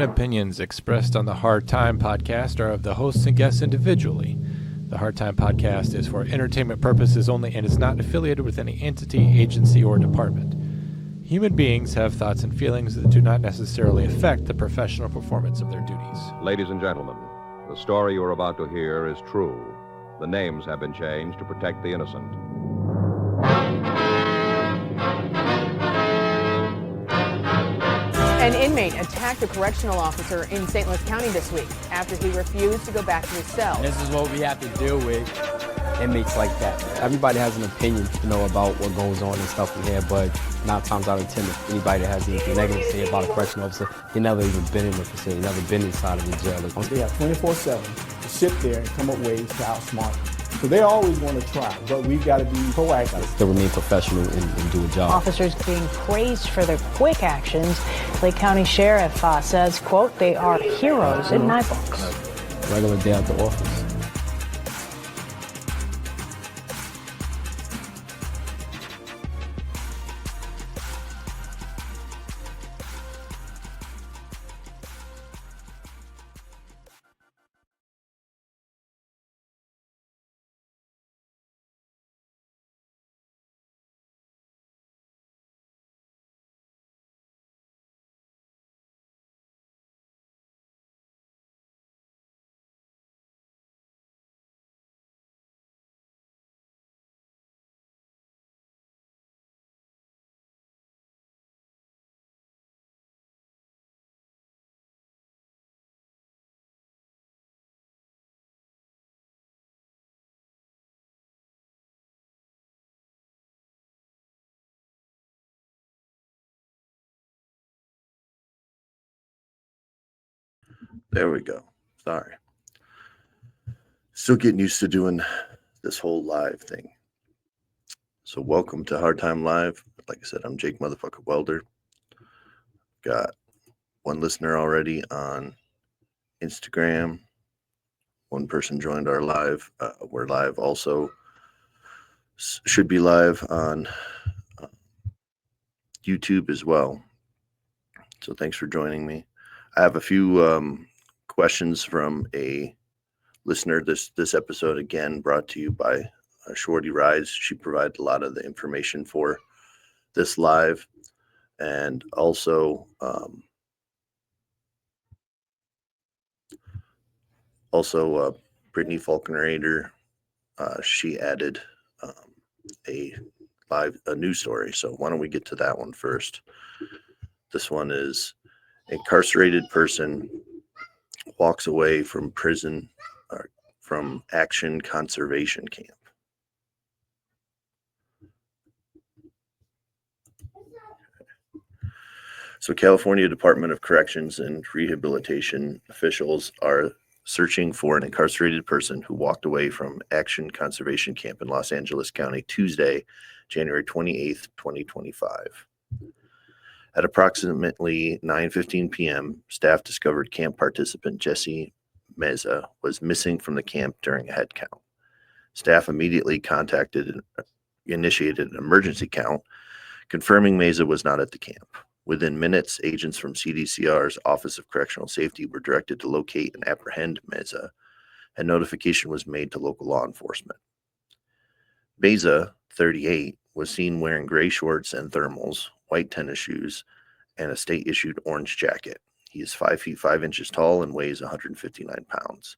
and opinions expressed on the Hard Time podcast are of the hosts and guests individually. The Hard Time podcast is for entertainment purposes only and is not affiliated with any entity, agency, or department. Human beings have thoughts and feelings that do not necessarily affect the professional performance of their duties. Ladies and gentlemen, the story you are about to hear is true. The names have been changed to protect the innocent. An inmate attacked a correctional officer in St. Louis County this week after he refused to go back to his cell. This is what we have to deal with, inmates like that. Everybody has an opinion, about what goes on and stuff in here, but 9 times out of 10, if anybody that has anything negative to say about a correctional officer, they never even been in the facility, never been inside of the jail. They have 24/7 to sit there and come up with ways to outsmart. So they always want to try, but we've got to be proactive. Still remain professional and do a job. Officers being praised for their quick actions. Lake County Sheriff says, quote, they are heroes in my books. Regular day at the office. There we go. Sorry. Still getting used to doing this whole live thing. So welcome to Hard Time Live. Like I said, I'm Jake Motherfucker Welder. Got one listener already on Instagram. One person joined our live. We're live also. Should be live on YouTube as well. So thanks for joining me. I have a few questions from a listener. This episode again brought to you by Shorty Rise. She provided a lot of the information for this live, and also Brittany Falconerator. She added a news story. So why don't we get to that one first? This one is: incarcerated person walks away from prison from Action Conservation Camp. So California Department of Corrections and Rehabilitation officials are searching for an incarcerated person who walked away from Action Conservation Camp in Los Angeles County Tuesday, January 28th, 2025. At approximately 9:15 p.m., staff discovered camp participant Jesse Meza was missing from the camp during a head count. Staff immediately initiated an emergency count, confirming Meza was not at the camp. Within minutes, agents from CDCR's Office of Correctional Safety were directed to locate and apprehend Meza, and notification was made to local law enforcement. Meza, 38, was seen wearing gray shorts and thermals, white tennis shoes, and a state-issued orange jacket. He is 5 feet 5 inches tall and weighs 159 pounds.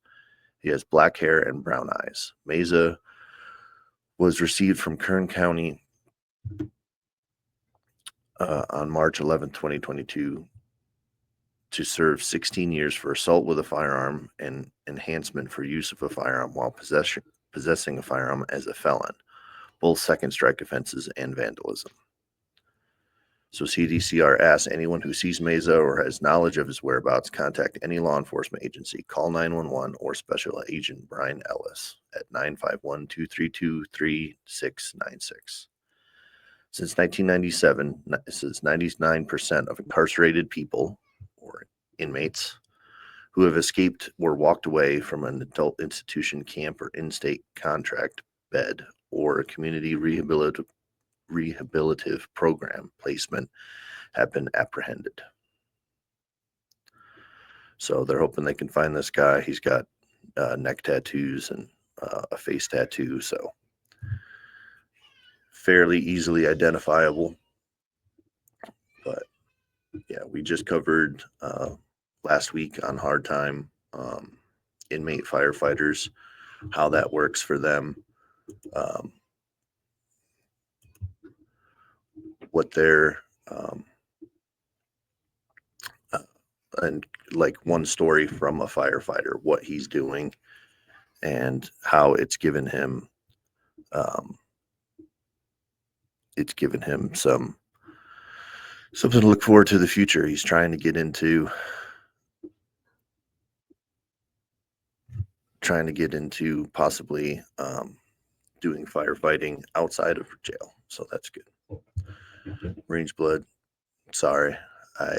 He has black hair and brown eyes. Meza was received from Kern County on March 11, 2022, to serve 16 years for assault with a firearm and enhancement for use of a firearm while possessing a firearm as a felon, both second strike offenses and vandalism. So CDCR asks anyone who sees Meza or has knowledge of his whereabouts, contact any law enforcement agency, call 911 or Special Agent Brian Ellis at 951-232-3696. Since 1997, this is 99% of incarcerated people or inmates who have escaped or walked away from an adult institution, camp, or in-state contract bed or a community rehabilitative program placement have been apprehended. So they're hoping they can find this guy. He's got neck tattoos and a face tattoo, so fairly easily identifiable. But yeah, we just covered last week on Hard Time inmate firefighters, how that works for them, what they're and like one story from a firefighter, what he's doing and how it's given him something to look forward to the future. He's trying to get into possibly doing firefighting outside of jail. So that's good. Range Blood, sorry, I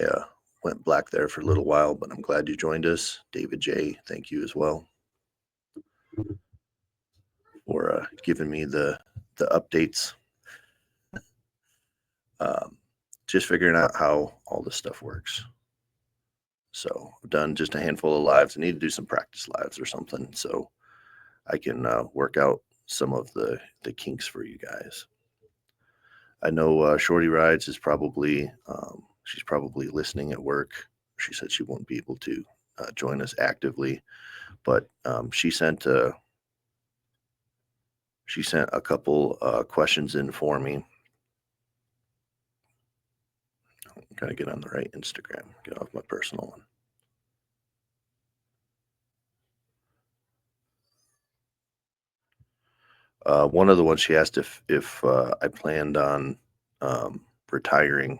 went black there for a little while, but I'm glad you joined us. David J, thank you as well for giving me the updates. Just figuring out how all this stuff works. So I've done just a handful of lives. I need to do some practice lives or something so I can work out some of the kinks for you guys. I know Shorty Rides is probably she's probably listening at work. She said she won't be able to join us actively, but she sent a couple questions in for me. I'm gonna get on the right Instagram. Get off my personal one. One of the ones she asked if I planned on retiring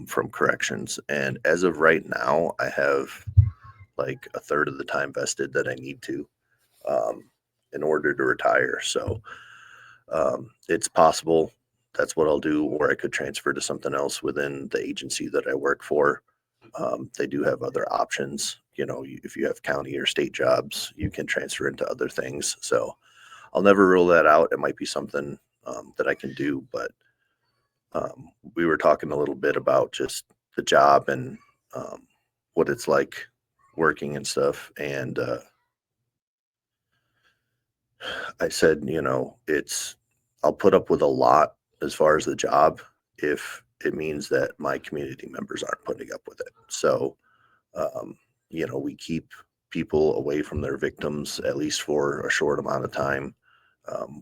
from corrections, and as of right now, I have like a third of the time vested that I need to in order to retire. So it's possible that's what I'll do, or I could transfer to something else within the agency that I work for. They do have other options. You know, if you have county or state jobs, you can transfer into other things. So I'll never rule that out. It might be something that I can do, but we were talking a little bit about just the job and what it's like working and stuff. And I said, you know, I'll put up with a lot as far as the job if it means that my community members aren't putting up with it. So, you know, we keep people away from their victims, at least for a short amount of time.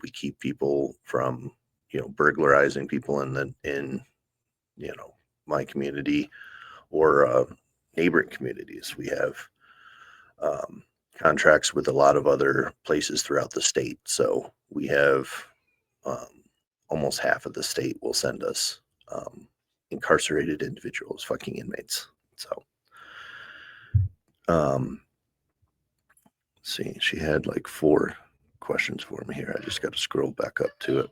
We keep people from, you know, burglarizing people in you know, my community or neighboring communities. We have contracts with a lot of other places throughout the state. So we have almost half of the state will send us incarcerated individuals, fucking inmates. So, see, she had like 4 questions for me here. I just got to scroll back up to it.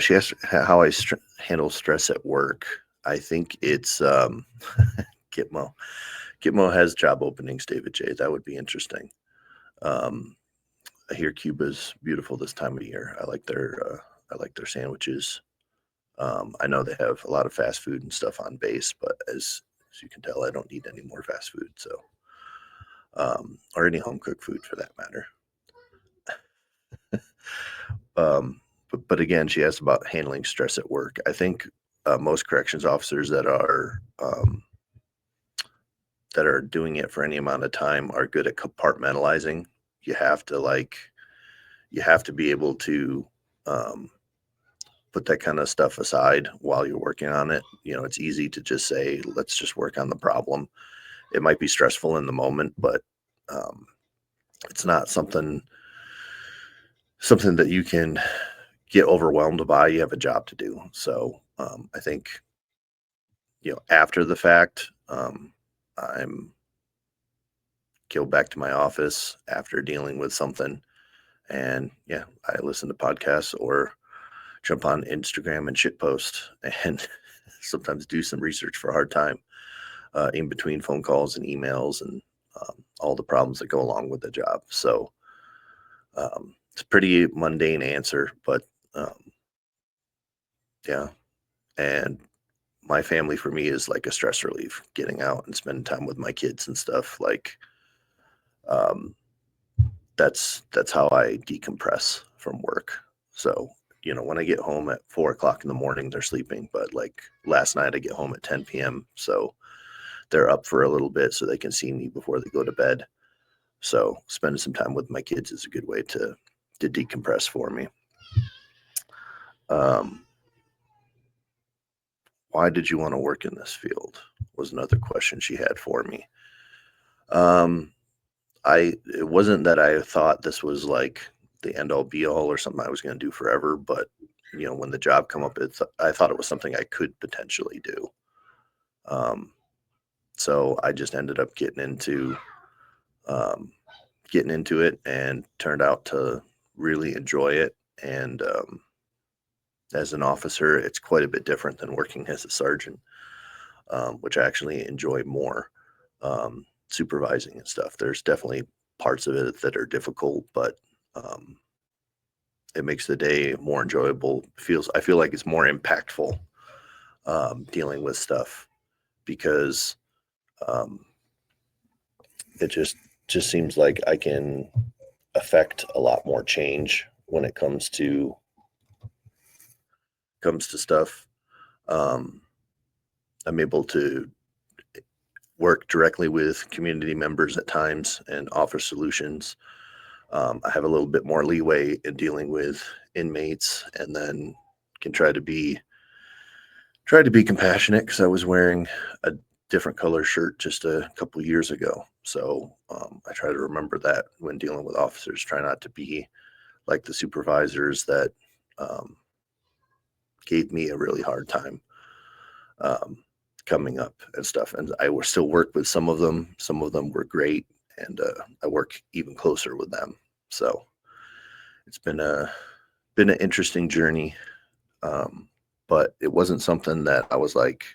She asked how I handle stress at work. I think it's Gitmo. Gitmo has job openings, David J. That would be interesting. I hear Cuba's beautiful this time of year. I like their sandwiches. I know they have a lot of fast food and stuff on base, but as you can tell, I don't need any more fast food. So, or any home cooked food for that matter. But again, she asked about handling stress at work. I think most corrections officers that are doing it for any amount of time are good at compartmentalizing. You have to be able to put that kind of stuff aside while you're working on it. You know, it's easy to just say, let's just work on the problem. It might be stressful in the moment, but it's not something that you can get overwhelmed by. You have a job to do. So I think, you know, after the fact, I'm go back to my office after dealing with something, and yeah, I listen to podcasts or jump on Instagram and shitpost and sometimes do some research for a hard time in between phone calls and emails and all the problems that go along with the job. So it's a pretty mundane answer, but yeah. And my family for me is like a stress relief, getting out and spending time with my kids and stuff. Like, that's how I decompress from work. So, when I get home at 4 o'clock in the morning, they're sleeping. But like last night, I get home at 10 p.m. So they're up for a little bit so they can see me before they go to bed. So spending some time with my kids is a good way to decompress for me. Why did you want to work in this field? Was another question she had for me. It wasn't that I thought this was like the end all be all or something I was going to do forever, but when the job come up, I thought it was something I could potentially do. So I just ended up getting into it and turned out to really enjoy it. And as an officer, it's quite a bit different than working as a sergeant, which I actually enjoy more. Supervising and stuff. There's definitely parts of it that are difficult, but it makes the day more enjoyable. I feel like it's more impactful dealing with stuff because it just seems like I can affect a lot more change when it comes to stuff. I'm able to work directly with community members at times and offer solutions. I have a little bit more leeway in dealing with inmates, and then can try to be compassionate because I was wearing a different color shirt just a couple of years ago. So I try to remember that when dealing with officers, try not to be like the supervisors that gave me a really hard time coming up and stuff. And I will still work with some of them. Some of them were great, and I work even closer with them. So it's been an interesting journey, but it wasn't something that I was like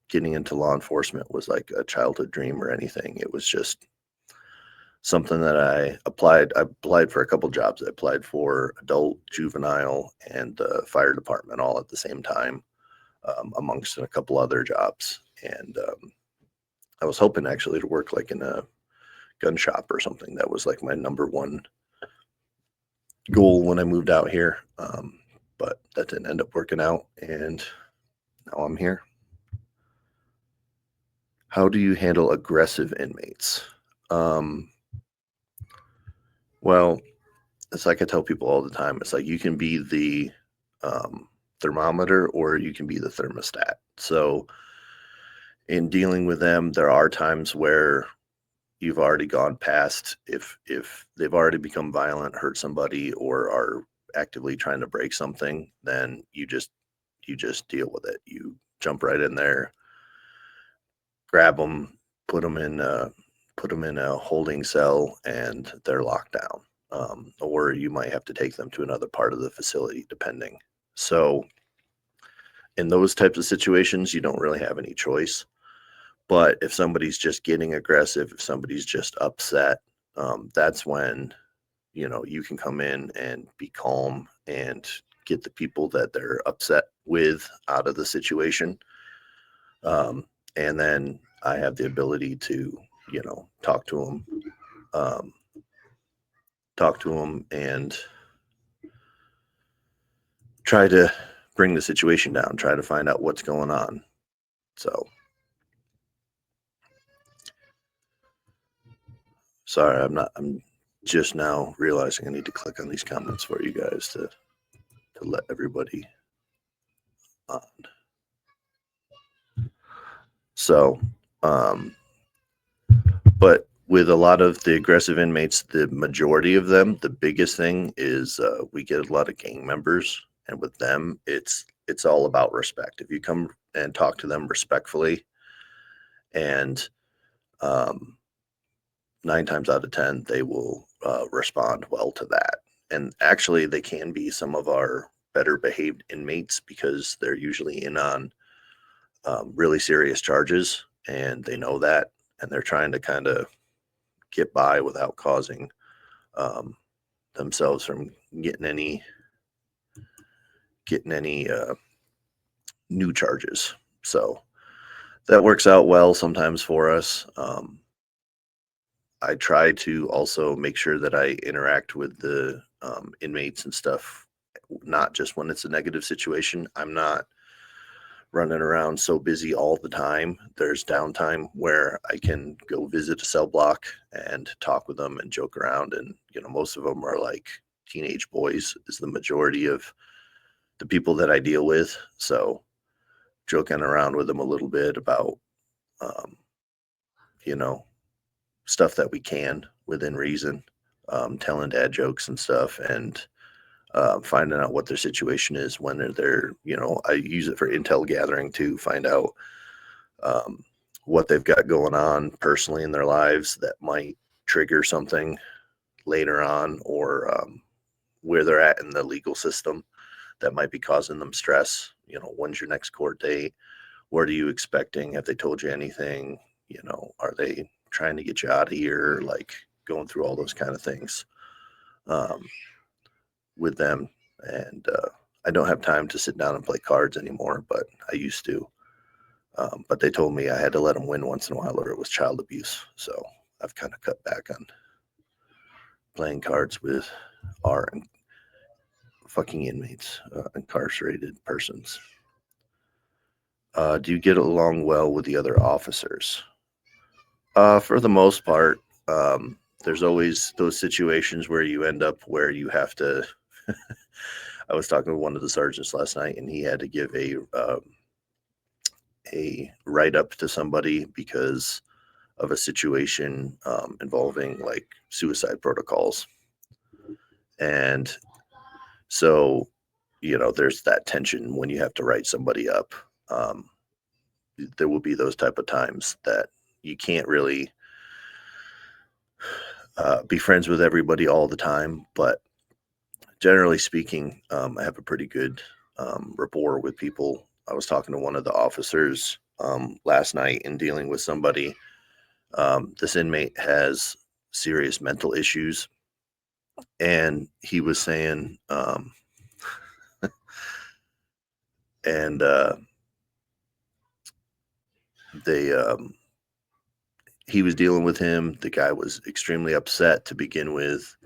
getting into law enforcement was like a childhood dream or anything. It was just something that I applied for a couple jobs. I applied for adult, juvenile, and the fire department all at the same time, amongst a couple other jobs. And I was hoping actually to work like in a gun shop or something. That was like my number one goal when I moved out here. But that didn't end up working out, and now I'm here. How do you handle aggressive inmates? Well, it's like I tell people all the time. It's like you can be the thermometer or you can be the thermostat. So in dealing with them, there are times where you've already gone past, if they've already become violent, hurt somebody, or are actively trying to break something, then you just deal with it. You jump right in there, grab them, put them in a holding cell, and they're locked down. Or you might have to take them to another part of the facility, depending. So in those types of situations, you don't really have any choice. But if somebody's just getting aggressive, if somebody's just upset, that's when, you can come in and be calm and get the people that they're upset with out of the situation. And then I have the ability to, talk to them and try to bring the situation down, try to find out what's going on. So sorry, I'm just now realizing I need to click on these comments for you guys to let everybody on. So, but with a lot of the aggressive inmates, the majority of them, the biggest thing is we get a lot of gang members, and with them, it's all about respect. If you come and talk to them respectfully, and 9 times out of 10, they will respond well to that. And actually, they can be some of our better behaved inmates because they're usually in on really serious charges, and they know that, and they're trying to kind of get by without causing themselves from getting any new charges. So that works out well sometimes for us. I try to also make sure that I interact with the inmates and stuff, not just when it's a negative situation. I'm not running around so busy all the time. There's downtime where I can go visit a cell block and talk with them and joke around. And, most of them are like teenage boys, is the majority of the people that I deal with. So joking around with them a little bit about, um, you know, stuff that we can within reason, telling dad jokes and stuff, and finding out what their situation is when they're, I use it for intel gathering to find out um, what they've got going on personally in their lives that might trigger something later on, or where they're at in the legal system that might be causing them stress. When's your next court date? What are you expecting? Have they told you anything? Are they trying to get you out of here? Like going through all those kind of things with them. And I don't have time to sit down and play cards anymore, but I used to. But they told me I had to let them win once in a while or it was child abuse. So I've kind of cut back on playing cards with our fucking inmates, incarcerated persons. Do you get along well with the other officers? For the most part, there's always those situations where you end up where you have to. I was talking with one of the sergeants last night, and he had to give a write up to somebody because of a situation involving like suicide protocols, and so there's that tension when you have to write somebody up. There will be those type of times that you can't really be friends with everybody all the time, but generally speaking, I have a pretty good rapport with people. I was talking to one of the officers last night and dealing with somebody. This inmate has serious mental issues, and he was saying, and they he was dealing with him. The guy was extremely upset to begin with,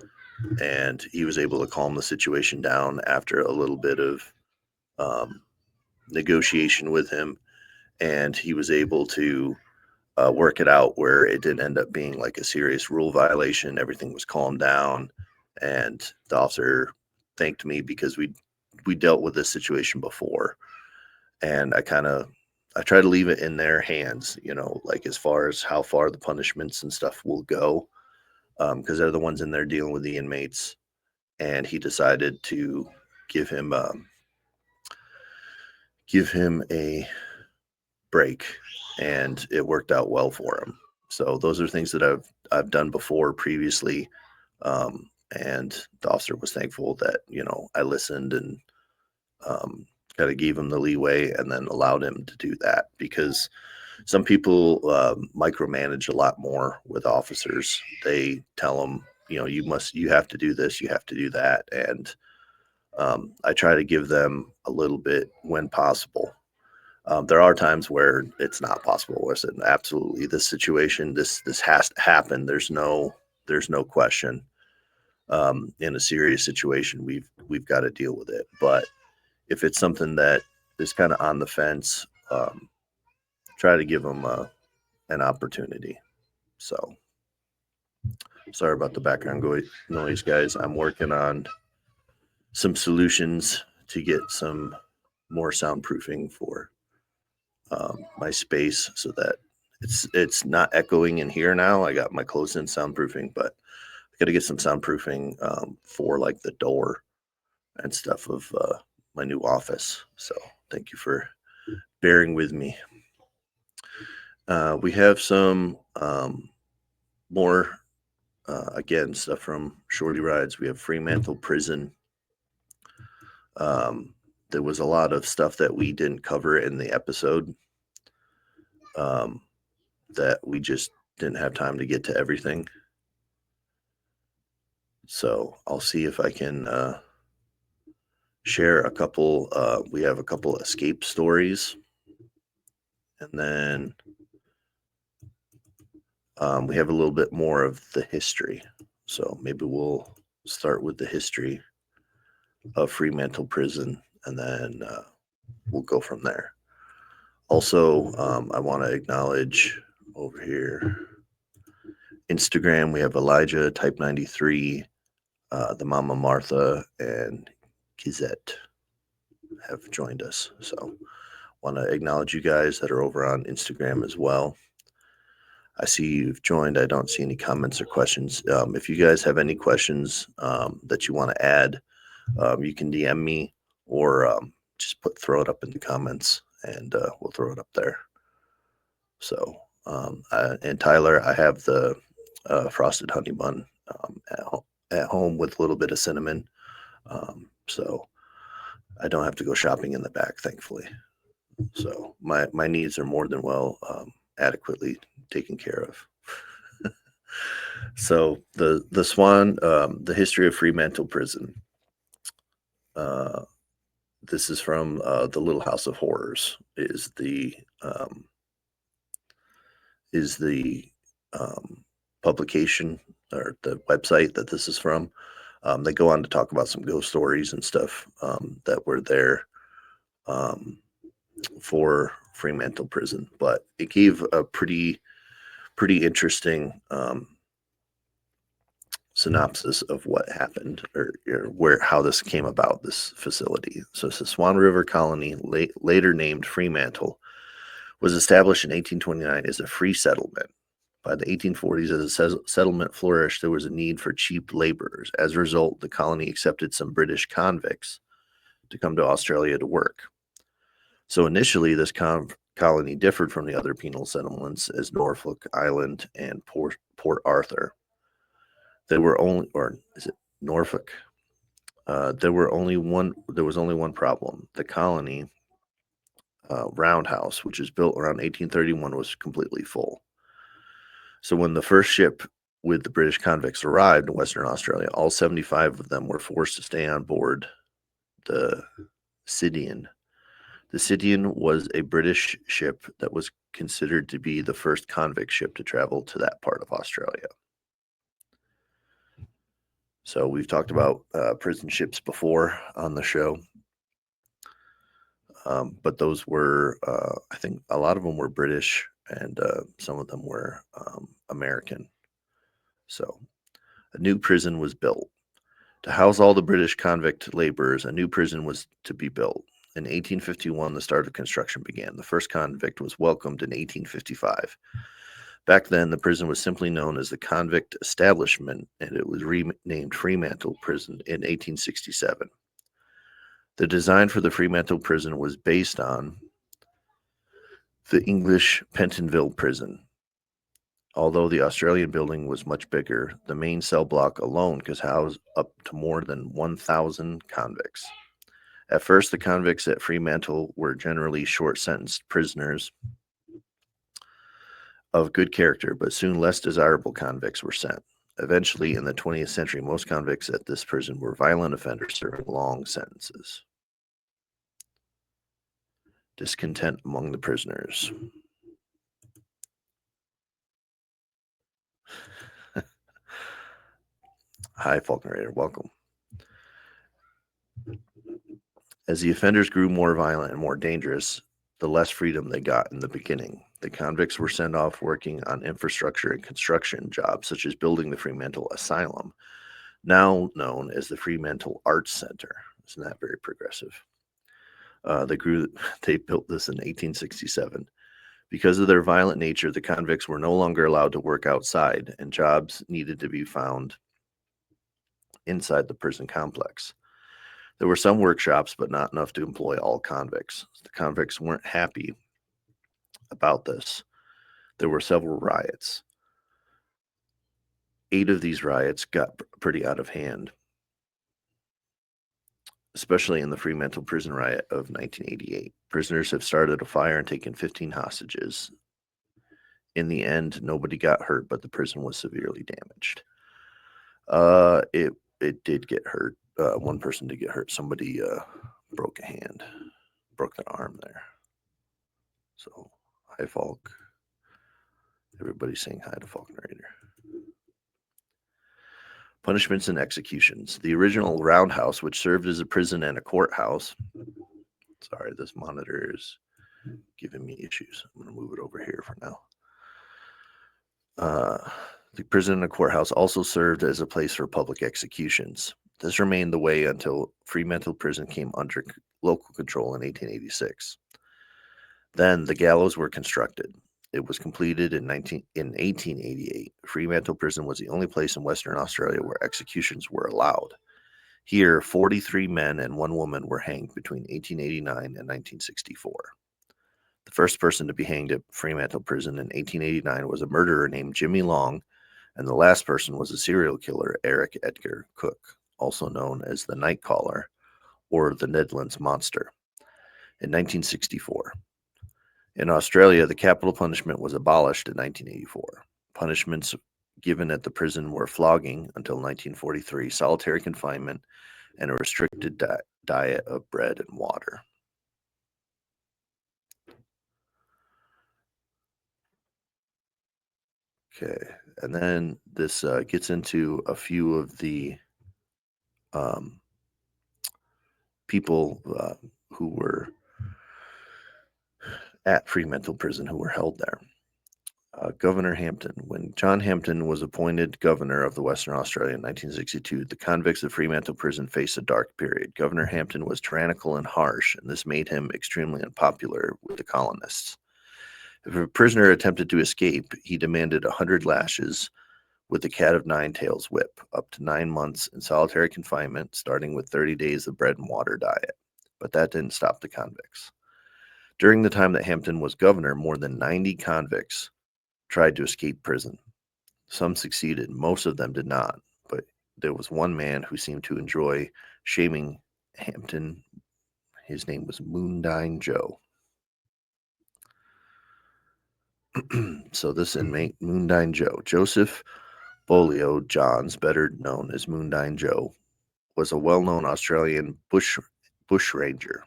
and he was able to calm the situation down after a little bit of negotiation with him, and he was able to work it out where it didn't end up being like a serious rule violation. Everything was calmed down, and the officer thanked me because we dealt with this situation before, and I try to leave it in their hands, like as far as how far the punishments and stuff will go, because they're the ones in there dealing with the inmates. And he decided to give him a break, and it worked out well for him. So those are things that I've done before previously, and the officer was thankful that I listened and kind of gave him the leeway and then allowed him to do that, because some people micromanage a lot more with officers. They tell them, you have to do this, you have to do that, and I try to give them a little bit when possible. There are times where it's not possible. Where I said, absolutely, this situation, this has to happen. There's no question. In a serious situation, we've got to deal with it. But if it's something that is kind of on the fence, try to give them an opportunity. So sorry about the background noise, guys. I'm working on some solutions to get some more soundproofing for my space so that it's not echoing in here now. I got my closed-in soundproofing, but I got to get some soundproofing for like the door and stuff of my new office. So thank you for bearing with me. We have some more, again, stuff from Shorty Rides. We have Fremantle Prison. There was a lot of stuff that we didn't cover in the episode that we just didn't have time to get to everything. So I'll see if I can share a couple. We have a couple escape stories And then we have a little bit more of the history. So maybe we'll start with the history of Fremantle Prison, and then we'll go from there. Also, I want to acknowledge over here Instagram. We have Elijah, Type 93, the Mama Martha, and Kizette have joined us. So want to acknowledge you guys that are over on Instagram as well. I see you've joined. I don't see any comments or questions. If you guys have any questions that you want to add, you can DM me or just throw it up in the comments, and we'll throw it up there. So, and Tyler, I have the frosted honey bun at home with a little bit of cinnamon. So I don't have to go shopping in the back, thankfully. So my needs are more than well adequately taken care of. So the Swan, the history of Fremantle Prison. This is from the Little House of Horrors. Is the publication or the website that this is from. They go on to talk about some ghost stories and stuff that were there for Fremantle Prison, but it gave a pretty interesting synopsis of what happened or how this came about, this facility. So it's the Swan River Colony, later named Fremantle, was established in 1829 as a free settlement. By the 1840s, as the settlement flourished, there was a need for cheap laborers. As a result, the colony accepted some British convicts to come to Australia to work. So initially, this colony differed from the other penal settlements as Norfolk Island and Port Arthur. There were only, or is it Norfolk? There was only one problem. The colony roundhouse, which was built around 1831, was completely full. So when the first ship with the British convicts arrived in Western Australia, all 75 of them were forced to stay on board the Sidian. The Sidian was a British ship that was considered to be the first convict ship to travel to that part of Australia. So we've talked about prison ships before on the show. But those were, I think a lot of them were British and some of them were American. So a new prison was built. To house all the British convict laborers, a new prison was to be built. In 1851, the start of construction began. The first convict was welcomed in 1855. Back then, the prison was simply known as the Convict Establishment, and it was renamed Fremantle Prison in 1867. The design for the Fremantle Prison was based on the English Pentonville Prison. Although the Australian building was much bigger, the main cell block alone could house up to more than 1,000 convicts. At first, the convicts at Fremantle were generally short-sentenced prisoners of good character, but soon less desirable convicts were sent. Eventually, in the 20th century, most convicts at this prison were violent offenders serving long sentences. Discontent among the prisoners. Hi, Falconer, welcome. As the offenders grew more violent and more dangerous, the less freedom they got in the beginning. The convicts were sent off working on infrastructure and construction jobs, such as building the Fremantle Asylum, now known as the Fremantle Arts Center. Isn't that very progressive? They built this in 1867. Because of their violent nature, the convicts were no longer allowed to work outside, and jobs needed to be found inside the prison complex. There were some workshops, but not enough to employ all convicts. The convicts weren't happy about this. There were several riots. 8 of these riots got pretty out of hand, especially in the Fremantle Prison Riot of 1988. Prisoners have started a fire and taken 15 hostages. In the end, nobody got hurt, but the prison was severely damaged. It did get hurt. One person did get hurt. Somebody broke a hand, broke an arm there. So Hi, Falk. Everybody's saying hi to Falcon Raider. Punishments and executions. The original roundhouse, which served as a prison and a courthouse. Sorry, this monitor is giving me issues. I'm going to move it over here for now. The prison and courthouse also served as a place for public executions. This remained the way until Fremantle Prison came under local control in 1886. Then the gallows were constructed. It was completed in 1888. Fremantle Prison was the only place in Western Australia where executions were allowed. Here, 43 men and 1 woman were hanged between 1889 and 1964. The first person to be hanged at Fremantle Prison in 1889 was a murderer named Jimmy Long, and the last person was a serial killer, Eric Edgar Cook, also known as the Night Caller or the Nedlands Monster, in 1964. In Australia, the capital punishment was abolished in 1984. Punishments given at the prison were flogging until 1943, solitary confinement, and a restricted diet of bread and water. Okay, and then this gets into a few of the people who were at Fremantle Prison who were held there. Governor Hampton. When John Hampton was appointed governor of the Western Australia in 1962, the convicts of Fremantle Prison faced a dark period. Governor Hampton was tyrannical and harsh, and this made him extremely unpopular with the colonists. If a prisoner attempted to escape, he demanded 100 lashes with the cat of 9 tails whip, up to 9 months in solitary confinement, starting with 30 days of bread and water diet. But that didn't stop the convicts. During the time that Hampton was governor, more than 90 convicts tried to escape prison. Some succeeded, most of them did not, but there was one man who seemed to enjoy shaming Hampton. His name was Moondyne Joe. So this inmate, Moondyne Joe, Joseph Bolio Johns, better known as Moondyne Joe, was a well-known Australian bushranger.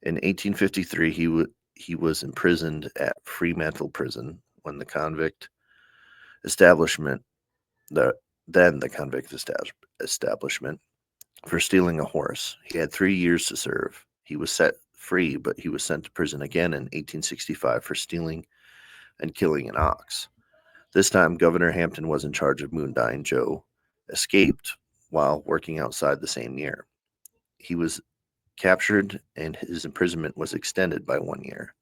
In 1853, he was imprisoned at Fremantle Prison when the convict establishment, the convict establishment, for stealing a horse. He had 3 years to serve. He was set free, but he was sent to prison again in 1865 for stealing and killing an ox. This time, Governor Hampton was in charge of Moondyne. Joe escaped while working outside the same year. He was captured and his imprisonment was extended by 1 year.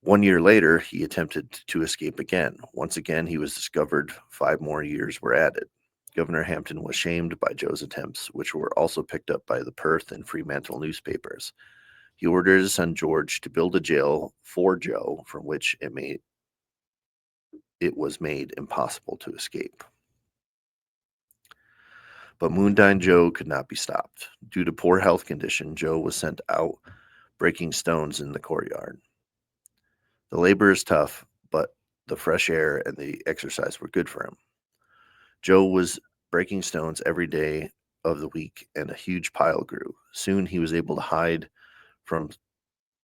1 year later, he attempted to escape again. Once again, he was discovered. 5 more years were added. Governor Hampton was shamed by Joe's attempts, which were also picked up by the Perth and Fremantle newspapers. He ordered his son George to build a jail for Joe, from which it was made impossible to escape. But Moondyne Joe could not be stopped. Due to poor health condition, Joe was sent out breaking stones in the courtyard. The labor is tough, but the fresh air and the exercise were good for him. Joe was breaking stones every day of the week, and a huge pile grew. Soon he was able to hide from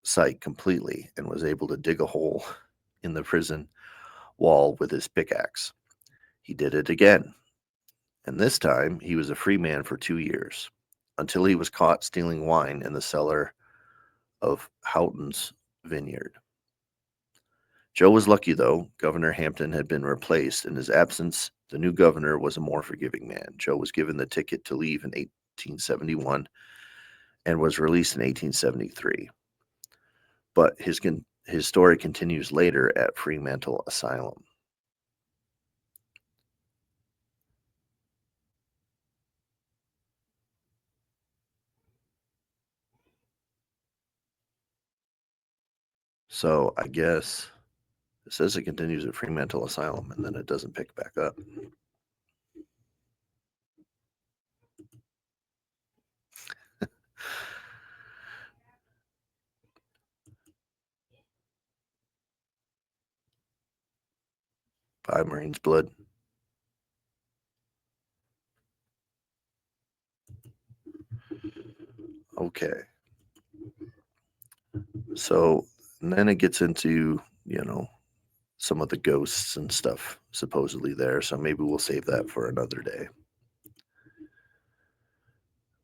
sight completely and was able to dig a hole in the prison wall with his pickaxe. He did it again, and this time he was a free man for 2 years, until he was caught stealing wine in the cellar of Houghton's vineyard. Joe was lucky, though. Governor Hampton had been replaced. In his absence, the new governor was a more forgiving man. Joe was given the ticket to leave in 1871 and was released in 1873. But his story continues later at Fremantle Asylum. So I guess it says it continues at Fremantle Asylum, and then it doesn't pick back up. Bye, Marine's Blood. Okay. So And then it gets into, some of the ghosts and stuff supposedly there. So maybe we'll save that for another day.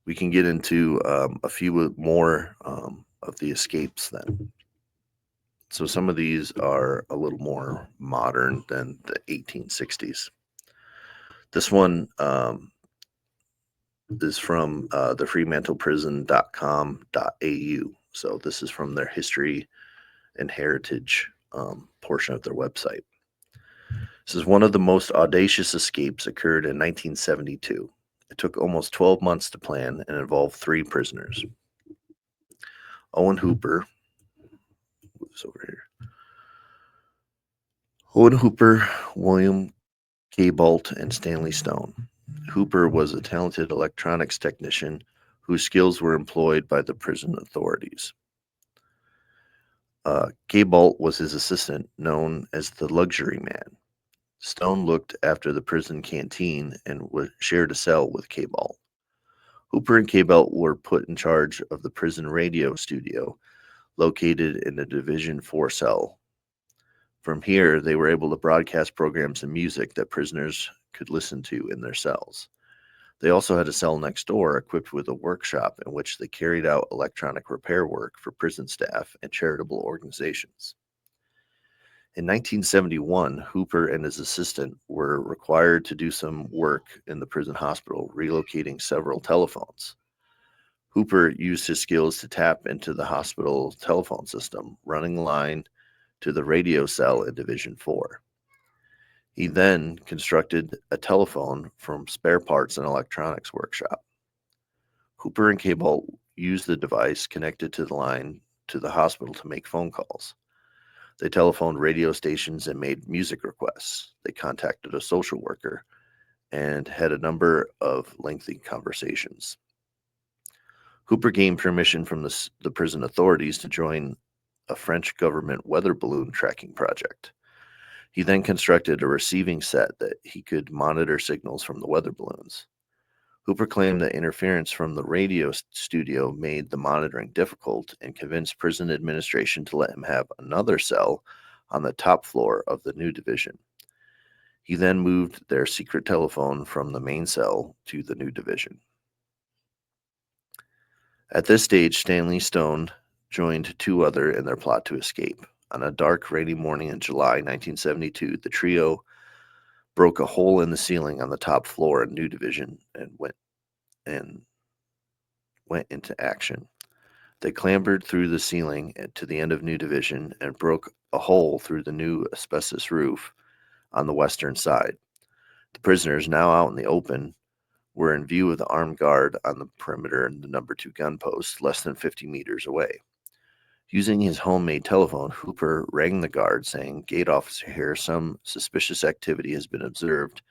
We can get into a few more of the escapes then. So some of these are a little more modern than the 1860s. This one is from the FremantlePrison.com.au. So this is from their history and heritage portion of their website. This is one of the most audacious escapes occurred in 1972. It took almost 12 months to plan and involved 3 prisoners. Owen Hooper, who's over here. Owen Hooper, William Cabalt, and Stanley Stone. Hooper was a talented electronics technician whose skills were employed by the prison authorities. Cabalt was his assistant, known as the Luxury Man. Stone looked after the prison canteen and shared a cell with Cabalt. Hooper and Cabalt were put in charge of the prison radio studio located in the Division 4 cell. From here, they were able to broadcast programs and music that prisoners could listen to in their cells. They also had a cell next door equipped with a workshop in which they carried out electronic repair work for prison staff and charitable organizations. In 1971, Hooper and his assistant were required to do some work in the prison hospital, relocating several telephones. Hooper used his skills to tap into the hospital telephone system, running the line to the radio cell in Division 4. He then constructed a telephone from spare parts and electronics workshop. Hooper and Cabalt used the device connected to the line to the hospital to make phone calls. They telephoned radio stations and made music requests. They contacted a social worker and had a number of lengthy conversations. Hooper gained permission from the prison authorities to join a French government weather balloon tracking project. He then constructed a receiving set that he could monitor signals from the weather balloons. Hooper claimed that interference from the radio studio made the monitoring difficult and convinced prison administration to let him have another cell on the top floor of the new division. He then moved their secret telephone from the main cell to the new division. At this stage, Stanley Stone joined 2 others in their plot to escape. On a dark, rainy morning in July 1972, the trio broke a hole in the ceiling on the top floor in New Division and went into action. They clambered through the ceiling to the end of New Division and broke a hole through the new asbestos roof on the western side. The prisoners, now out in the open, were in view of the armed guard on the perimeter and the number 2 gun post less than 50 meters away. Using his homemade telephone, Hooper rang the guard saying, "Gate officer here, some suspicious activity has been observed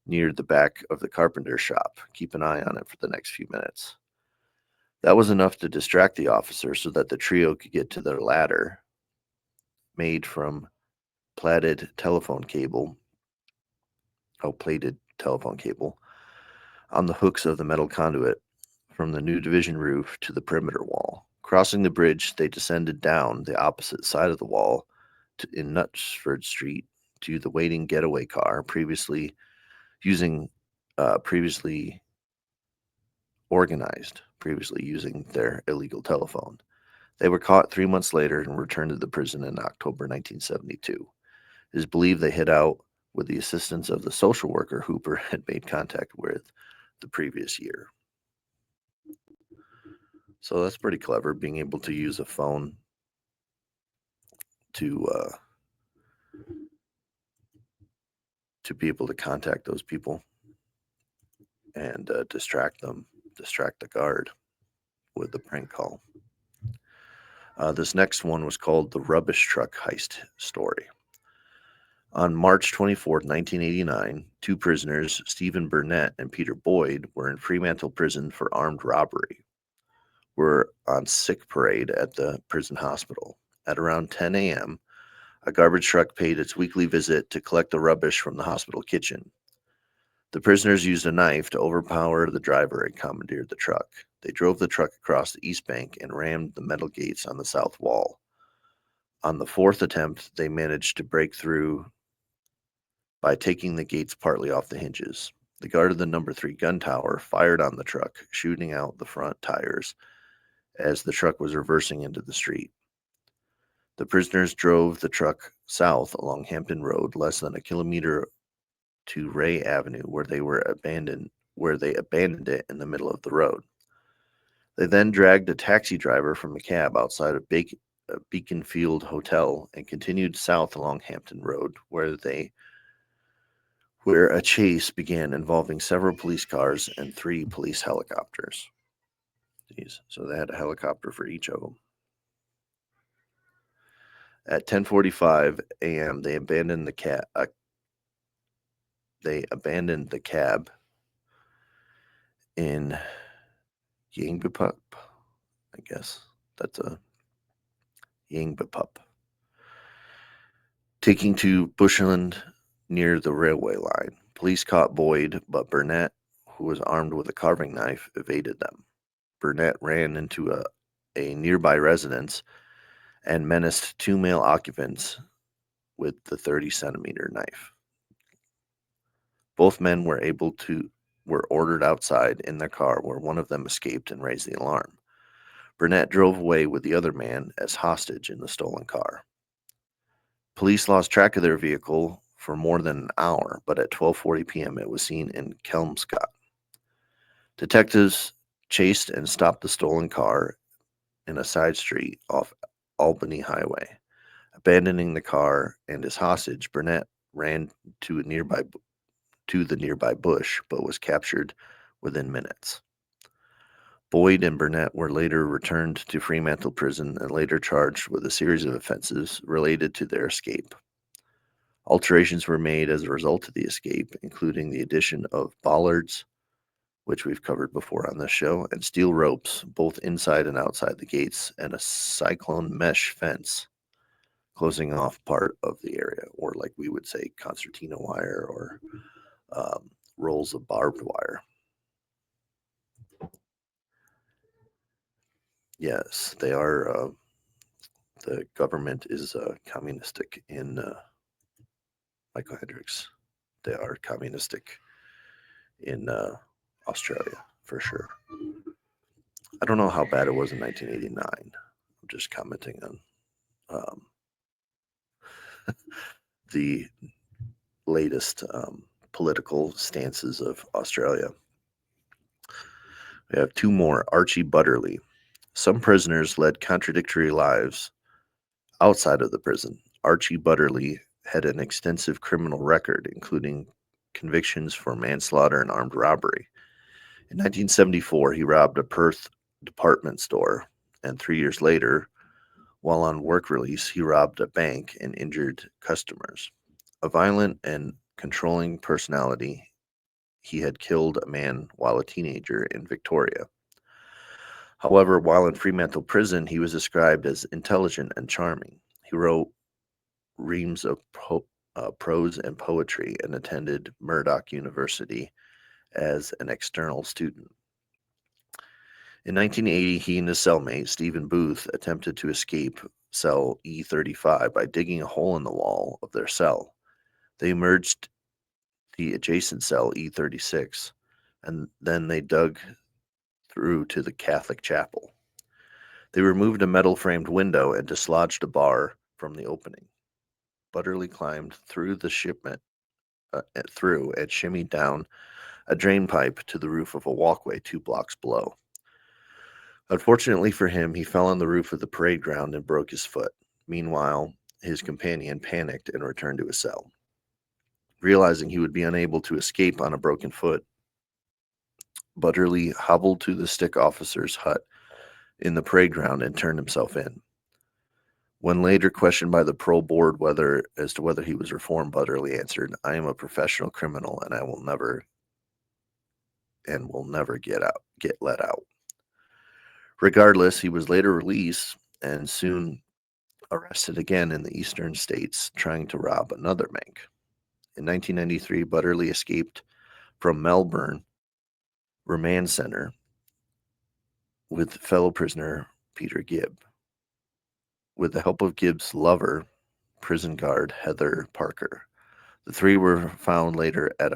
near the back of the carpenter shop. Keep an eye on it for the next few minutes." That was enough to distract the officer so that the trio could get to their ladder, made from plated telephone cable, on the hooks of the metal conduit from the new division roof to the perimeter wall. Crossing the bridge, they descended down the opposite side of the wall in Knutsford Street to the waiting getaway car, previously using their illegal telephone. They were caught 3 months later and returned to the prison in October 1972. It is believed they hid out with the assistance of the social worker Hooper had made contact with the previous year. So that's pretty clever, being able to use a phone to be able to contact those people and distract the guard with the prank call. This next one was called the Rubbish Truck Heist Story. On March 24, 1989, 2 prisoners, Stephen Burnett and Peter Boyd, were in Fremantle Prison for armed robbery. Were on sick parade at the prison hospital. At around 10 a.m., a garbage truck paid its weekly visit to collect the rubbish from the hospital kitchen. The prisoners used a knife to overpower the driver and commandeered the truck. They drove the truck across the east bank and rammed the metal gates on the south wall. On the fourth attempt, they managed to break through by taking the gates partly off the hinges. The guard of the number 3 gun tower fired on the truck, shooting out the front tires as the truck was reversing into the street. The prisoners drove the truck south along Hampton Road, less than a kilometer to Ray Avenue, where they abandoned it in the middle of the road. They then dragged a taxi driver from a cab outside of Beaconfield Hotel and continued south along Hampton Road, where a chase began involving several police cars and 3 police helicopters. Jeez, so they had a helicopter for each of them. At 10:45 a.m., they abandoned the cab in Yangbipup. I guess that's a Yangbipup, taking to Bushland near the railway line. Police caught Boyd, but Burnett, who was armed with a carving knife, evaded them. Burnett ran into a nearby residence and menaced 2 male occupants with the 30-centimeter knife. Both men were ordered outside in their car, where one of them escaped and raised the alarm. Burnett drove away with the other man as hostage in the stolen car. Police lost track of their vehicle for more than an hour, but at 12:40 p.m. it was seen in Kelmscott. Detectives chased and stopped the stolen car in a side street off Albany Highway. Abandoning the car and his hostage, Burnett ran to the nearby bush, but was captured within minutes. Boyd and Burnett were later returned to Fremantle Prison and later charged with a series of offenses related to their escape. Alterations were made as a result of the escape, including the addition of bollards, which we've covered before on this show, and steel ropes, both inside and outside the gates, and a cyclone mesh fence closing off part of the area, or like we would say, concertina wire or rolls of barbed wire. Yes, they are. The government is communistic in Michael Hendricks. They are communistic in Australia, for sure. I don't know how bad it was in 1989. I'm just commenting on the latest political stances of Australia. We have 2 more. Archie Butterley. Some prisoners led contradictory lives outside of the prison. Archie Butterley had an extensive criminal record, including convictions for manslaughter and armed robbery. In 1974, he robbed a Perth department store, and 3 years later, while on work release, he robbed a bank and injured customers. A violent and controlling personality, he had killed a man while a teenager in Victoria. However, while in Fremantle Prison, he was described as intelligent and charming. He wrote reams of prose and poetry and attended Murdoch University as an external student. In 1980, he and his cellmate, Stephen Booth, attempted to escape cell E35 by digging a hole in the wall of their cell. They emerged the adjacent cell E36, and then they dug through to the Catholic chapel. They removed a metal-framed window and dislodged a bar from the opening. Butterley climbed through the and shimmied down a drain pipe to the roof of a walkway 2 blocks below. Unfortunately for him, he fell on the roof of the parade ground and broke his foot. Meanwhile, his companion panicked and returned to his cell. Realizing he would be unable to escape on a broken foot, Butterley hobbled to the stick officer's hut in the parade ground and turned himself in. When later questioned by the parole board as to whether he was reformed, Butterley answered, "I am a professional criminal, and I will never get let out." Regardless, he was later released and soon arrested again in the eastern states, trying to rob another bank. In 1993, Butterley escaped from Melbourne Remand Center with fellow prisoner Peter Gibb. with the help of Gibbs' lover, prison guard Heather Parker. The three were found later at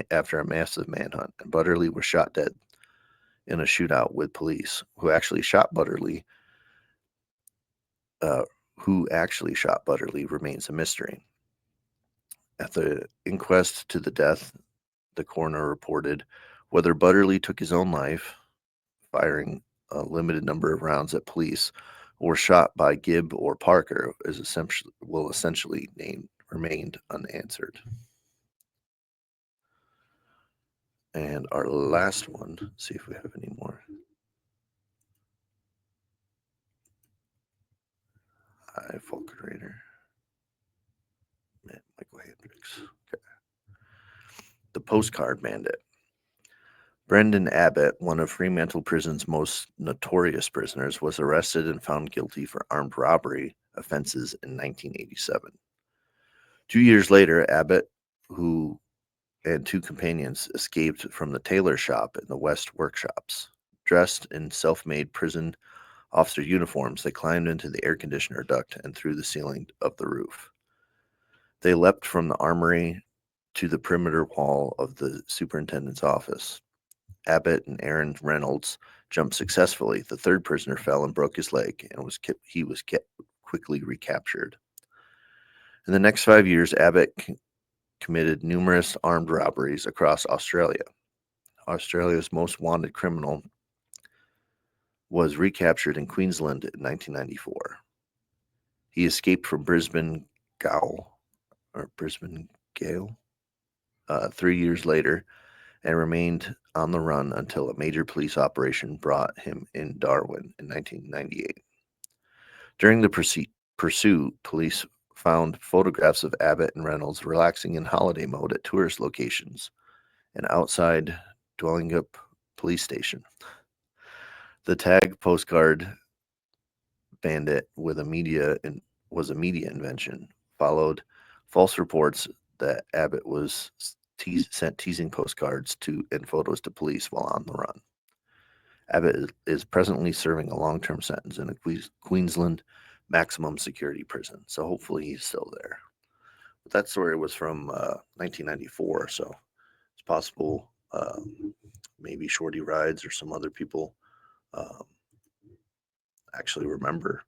after a massive manhunt, and Butterly was shot dead in a shootout with police. Who actually shot Butterly remains a mystery. At the inquest to the death, the coroner reported whether Butterly took his own life, firing a limited number of rounds at police, or shot by Gibb or Parker will essentially remained unanswered. And our last one, see if we have any more. Fulcurator. Michael Hendricks. Okay. The Postcard Bandit. Brendan Abbott, one of Fremantle Prison's most notorious prisoners, was arrested and found guilty for armed robbery offenses in 1987. 2 years later, Abbott, who and two companions escaped from the tailor shop in the West Workshops. Dressed in self-made prison officer uniforms, they climbed into the air conditioner duct and through the ceiling of the roof. They leapt from the armory to the perimeter wall of the superintendent's office. Abbott and Aaron Reynolds jumped successfully. The third prisoner fell and broke his leg, and was quickly recaptured. In the next 5 years, Abbott committed numerous armed robberies across Australia. Australia's most wanted criminal was recaptured in Queensland in 1994. He escaped from Brisbane Gaol 3 years later and remained on the run until a major police operation brought him in Darwin in 1998. During the pursuit, police found photographs of Abbott and Reynolds relaxing in holiday mode at tourist locations and outside Dwellingup police station. The tag Postcard Bandit was a media invention. Followed false reports that Abbott was sent teasing postcards and photos to police while on the run. Abbott is presently serving a long-term sentence in a Queensland maximum security prison, so hopefully he's still there. But that story was from 1994, so it's possible maybe Shorty Rides or some other people actually remember,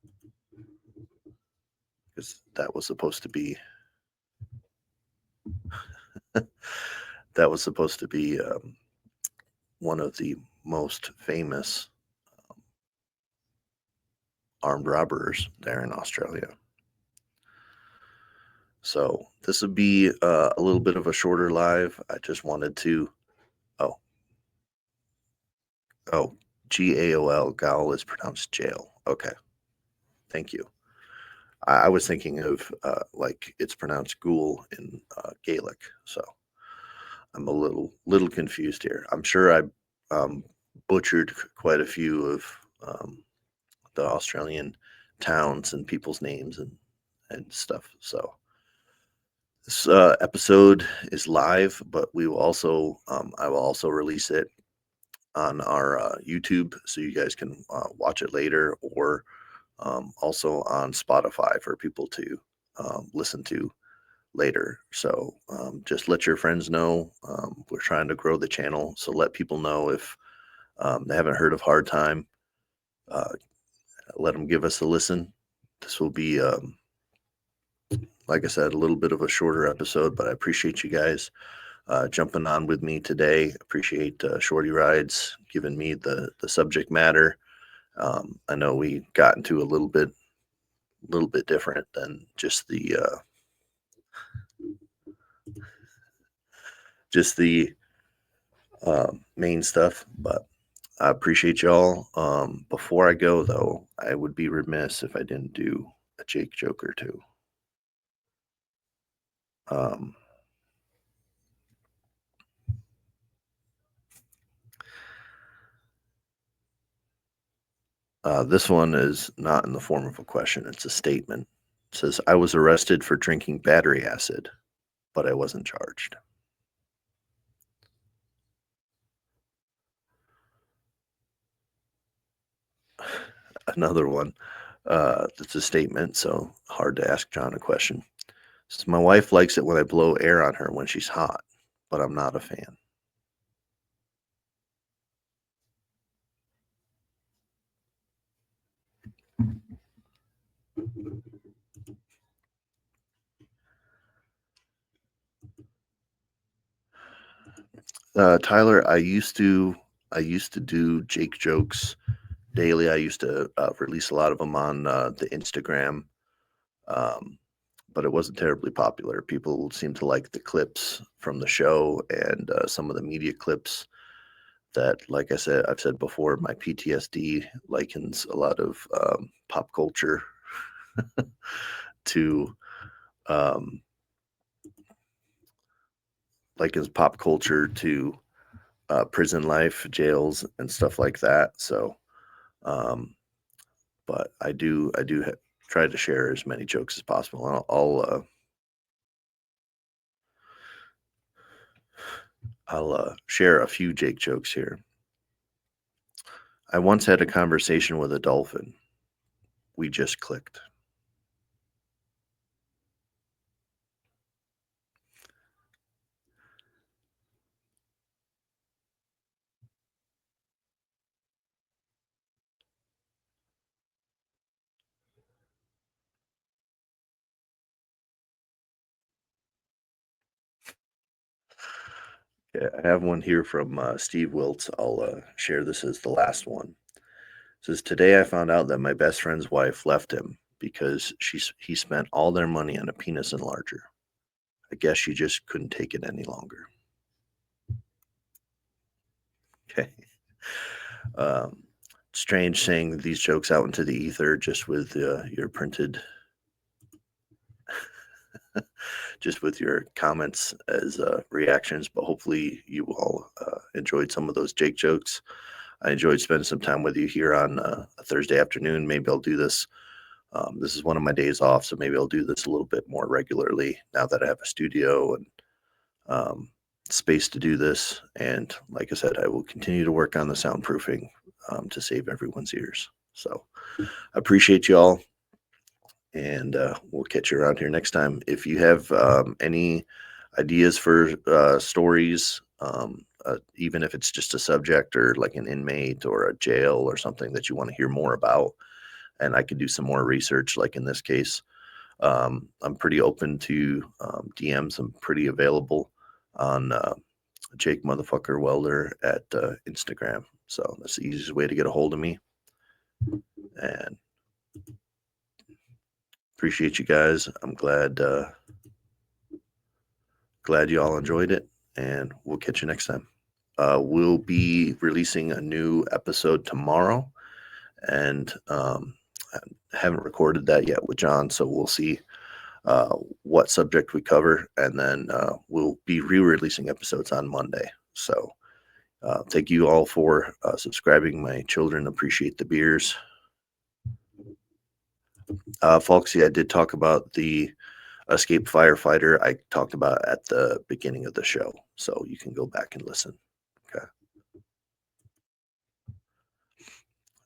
because that was supposed to be one of the most famous armed robbers there in Australia. So this would be a little bit of a shorter live. I just wanted to, Gaol. Gaol is pronounced jail. Okay. Thank you. I was thinking of like it's pronounced ghoul in Gaelic. So I'm a little confused here. I'm sure I butchered quite a few of the Australian towns and people's names and stuff. So this episode is live, but we will also I will also release it on our YouTube, so you guys can watch it later, or also on Spotify for people to listen to later. So just let your friends know. We're trying to grow the channel, so let people know if they haven't heard of Hard Time. Let them give us a listen. This will be, like I said, a little bit of a shorter episode, but I appreciate you guys jumping on with me today. Appreciate Shorty Rides giving me the subject matter. I know we got into a little bit different than just the main stuff, but I appreciate y'all. Before I go, though, I would be remiss if I didn't do a Jake joke or two. This one is not in the form of a question. It's a statement. It says, I was arrested for drinking battery acid, but I wasn't charged. Another one. That's a statement, so hard to ask John a question. So my wife likes it when I blow air on her when she's hot, but I'm not a fan. Tyler, I used to do Jake jokes daily. I used to release a lot of them on the Instagram, um, but it wasn't terribly popular. People seem to like the clips from the show and some of the media clips that, like I said, I've said before, my PTSD likens a lot of pop culture to um, prison life, jails, and stuff like that. So, um, but I do try to share as many jokes as possible. And I'll share a few Jake jokes here. I once had a conversation with a dolphin. We just clicked. Yeah, I have one here from Steve Wiltz. I'll share this as the last one. It says, today I found out that my best friend's wife left him because he spent all their money on a penis enlarger. I guess she just couldn't take it any longer. Okay. Um, Strange saying these jokes out into the ether just with your printed, just with your comments as reactions. But hopefully you all enjoyed some of those Jake jokes. I enjoyed spending some time with you here on a Thursday afternoon. Maybe I'll do this. This is one of my days off, so maybe I'll do this a little bit more regularly now that I have a studio and space to do this. And like I said, I will continue to work on the soundproofing to save everyone's ears. So I appreciate you all, and we'll catch you around here next time. If you have any ideas for stories, even if it's just a subject or like an inmate or a jail or something that you want to hear more about, and I could do some more research, like in this case, I'm pretty open to DMs. I'm pretty available on Jake Motherfucker Welder at Instagram. So that's the easiest way to get a hold of me. And appreciate you guys. I'm glad you all enjoyed it, and we'll catch you next time. We'll be releasing a new episode tomorrow, and I haven't recorded that yet with John, so we'll see what subject we cover, and then we'll be re-releasing episodes on Monday. So thank you all for subscribing. My children appreciate the beers. Foxy, I did talk about the escaped firefighter. I talked about at the beginning of the show, so you can go back and listen. Okay.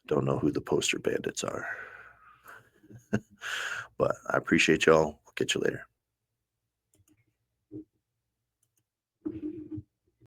Don't know who the poster bandits are, but I appreciate y'all. I'll catch you later.